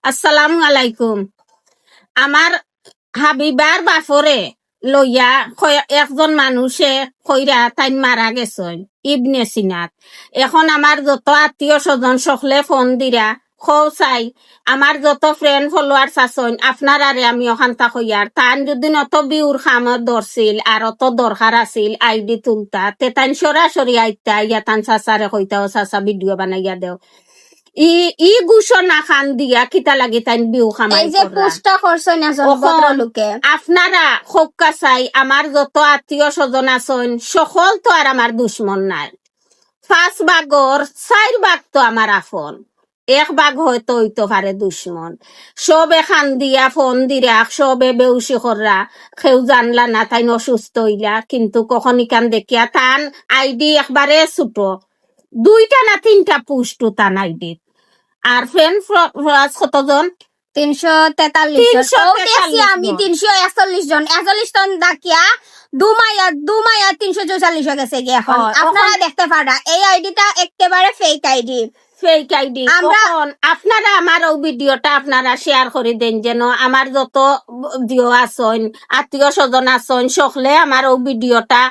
আসসালামু আলাইকুম। আমার হাবিবার বাফরে লইয়া একজন মানুষে কইরা তাই মারা গেছেন ইবনে সিনাত। এখন আমার যত আত্মীয় স্বজন সকলে ফোন দিরা চাই আমার যত ফ্রেন্ড ফলোয়ার্স আছেন আপনার আরে আমি ওখানটা কইয়ার তান যদি অত বিউর খামত ধরছিল আর অত দরকার আছিল আইডি তুলতা তে তাই সরাসরি আইতা ইয়া তান চাচারে কইতাও চাচা ভিডিও বানাইয়া দেও ই ঘোষণা খান দিয়া কিতা লাগি তাই বিউ খামাই এই যে পোস্টটা করছেন লোকে আপনারা খোকা চাই আমার যত আত্মীয় স্বজন আছেন সকল তো আর আমার দুশ্মন নাই। 5 ভাগর 4 ভাগ তো আমার আপন, 1 ভাগ হয়তো হইতে পারে দুশ্মন। সবে খান দিয়া ফোন দিরা সবে বেউসি কররা কেউ জানলা না তাই অসুস্থ হইলা কিন্তু কখন ইকান দেখিয়া তান আইডি একবারে ছোট 2টা না 3টা পুষ্ট তান আইডি আর ফ্রেন্ড কতজন 343 আমি 341 জন 41 জন ডাকিয়া দুমাইয়া 344 হয়ে গেছে গিয়ে এখন আপনারা দেখতে পারা এই আইডিটা একেবারে ফেক আইডি আপনারা আমার ওই ভিডিওটা আপনারা শেয়ার করে দেন যেন আমার যত জিও আছেন আত্মীয় স্বজন আছেন সকলে আমার ওই ভিডিওটা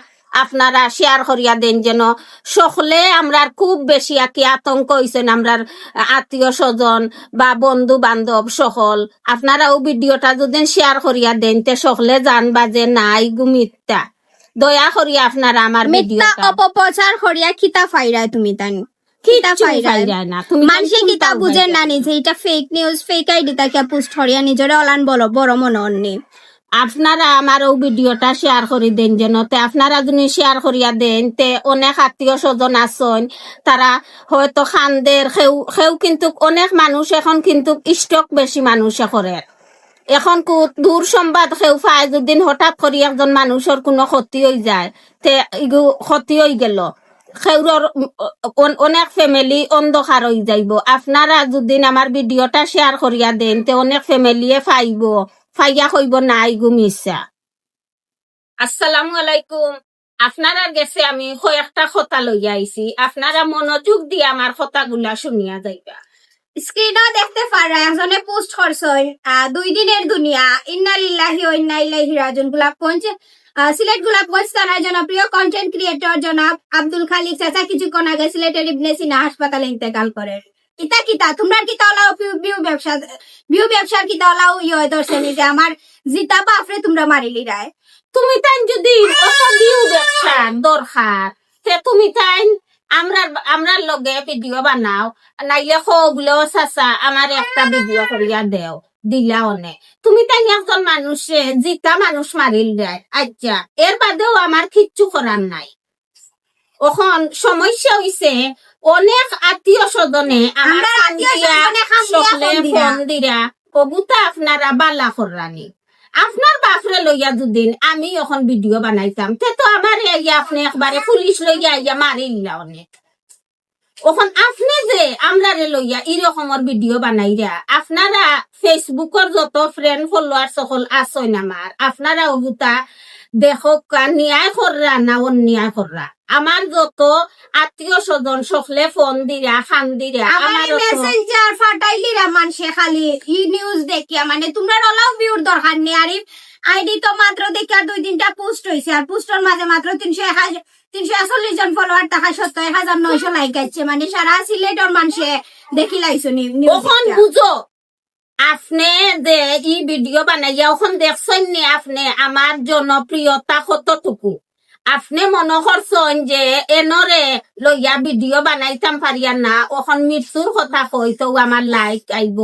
আপনারা শেয়ার করিয়া দেন যেন সকলে আমরা খুব বেশি আকি আতঙ্ক হইছেন আমরার আত্মীয় স্বজন বা বন্ধু বান্ধব সকল আপনারা ওই ভিডিওটা যদি শেয়ার করিয়া দেন তে সকলে জানবা যে নাই গুমিতা দয়া করিয়া আপনারা আমার ভিডিওটা অপপ্রচার করিয়া খিতা ফাইরা তুমি তাই মানুষে কিতা বুঝে না নিজে এটা ফেক নিউজ ফেক আইডি তাকে পোস্ট করিয়া নিজরে অলান বলো বড় মনে অন্যে আপনারা আমার ওই ভিডিওটা শেয়ার করে দেন যেন তে আপনারা যদি শেয়ার করিয়া দেন তে অনেক আত্মীয় স্বজন আছেন তারা হয়তো খানদের সেও কিন্তু অনেক মানুষ এখন কিন্তু স্টক বেশি মানুষে করে এখন দূর সংবাদ সেও পায় যদি হঠাৎ করে একজন মানুষের কোনো ক্ষতি হয়ে যায় তে ইগু ক্ষতি হয়ে গেল সেউরর অনেক ফ্যামিলি অন্ধকার হয়ে যাইব। আপনারা যদি আমার ভিডিওটা শেয়ার করিয়া দেন তে অনেক ফ্যামিলিয়ে পাইব ফাইয়া কইব নাই গুমিসা। আসসালামু আলাইকুম। আপনারা গেছে আমি কয়েকটা কথা লইয়া আইছি আপনারা মনোযোগ দিয়ে আমার কথাগুলা শুনিয়া যাইবা। স্ক্রিনও দেখতে পারা একজনে পোস্ট করছেন 2 দিনের দুনিয়া ইন্না লিল্লাহি ওয়া ইন্না ইলাইহি রাজিউন গোলাপগঞ্জ সিলেট গোলাপগঞ্জ থানার জনপ্রিয় কন্টেন্ট ক্রিয়েটর জনাব আব্দুল খালিক চাচা কিছুক্ষণ আগে সিলেটের ইবনে সিনা হাসপাতালে ইন্তেকাল করেন। কিতা তোমরা কিতা ওলাও বিউ ব্যবসার কিতা ওলাও ধরছেন যে আমার জিতা বাপরে তোমরা মারিলি রায় তুমি তাই যদি অত বিউ ব্যবসার দরকার তে তুমি তাই আমরা লগে ভিডিও বানাও নাইলে ওগুলো চাচা আমার একটা ভিডিও করিয়া দেও দিলা অনেক তুমি তাই একজন মানুষে জিতা মানুষ মারিল দেয় আচ্ছা এর বাদেও আমার কিচ্ছু করার নাই। এখন সমস্যা হইছে অনেক আত্মীয় স্বজনে আমার ফোন দিরা কবুতা আপনারা বালা কররানি আপনার বাপরে লইয়া দুদিন আমি এখন ভিডিও বানাইতাম তে তো আমার আপনি একবারে পুলিশ লইয়া ইয়া মারিলা অনেক ওখন আপনি যে আমরা লইয়া এরকমের ভিডিও বানাইরা আপনারা ফেসবুকের যত ফ্রেন্ড ফলোয়ার সকল আছেন আমার আপনারা ওগুতা দেখো ন্যায় কররা না অন্যায় কররা আমার যত আত্মীয় স্বজন সকলে ফোন দিরা খান দিরা আমার মেসেঞ্জার ফাটাইলিরা মানুষে খালি ই নিউজ দেখিয়া মানে তোমরা ওলাও ভিউর দরকার নেই আর আইডি তো মাত্র দেখি আর 2-3টা পোস্ট হয়েছে আর পোস্টের মাঝে মাত্র 341 জন ফলোয়ার টাকা 70,900 লাইক আছে মানে সারা সিলেটের মানুষে দেখি লাইছো ওখন বুঝো আপনি যে ই ভিডিও বানাইয়া ওখন দেখছেন নি আপনি আমার জনপ্রিয়তা কতটুকু আপনি মনে করছেন যে এনরে লইয়া ভিডিও বানাইতাম পারিয়া না ওখন মৃত্যুর কথা কইতো আমার লাইক আইব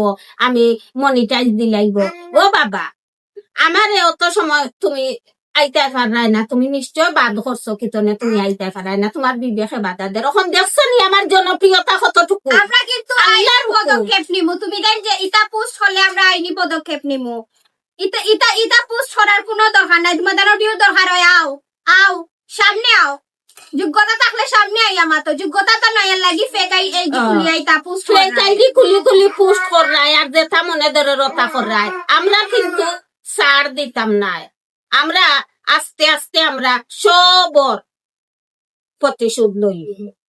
আমি মনিটাইজ দিলাইব ও বাবা আমারে অত সময় তুমি আইতে পারাই না তুমি নিশ্চয় বাদ করছো কিতনে তুমি আইতে পারাই না তোমার বিবেকে বাধা দে এখন দেখছো নি আমার জনপ্রিয়তা কতটুকু আমরা কিন্তু আইনার পদক্ষেপ নিমু তুমি দেন যে ইটা পোস্ট হলে আমরা আইনি পদক্ষেপ নিমু ইটা পোস্ট করার কোনো দরকার নাই তোমাদের অডিও দরকার হয় আও সামনে আও যোগ্যতা থাকলে সামনে আইয়া মাতো যোগ্যতা তো নাই লাগি ফেক আইডি খুলি আইতা পোস্ট ফেক আইডি খুলি পোস্ট করাই আর যেটা মনে ধরে রতা করাই আমরা কিন্তু ছাড় দিতাম না আমরা আস্তে আস্তে আমরা সবর প্রতিশোধ লই।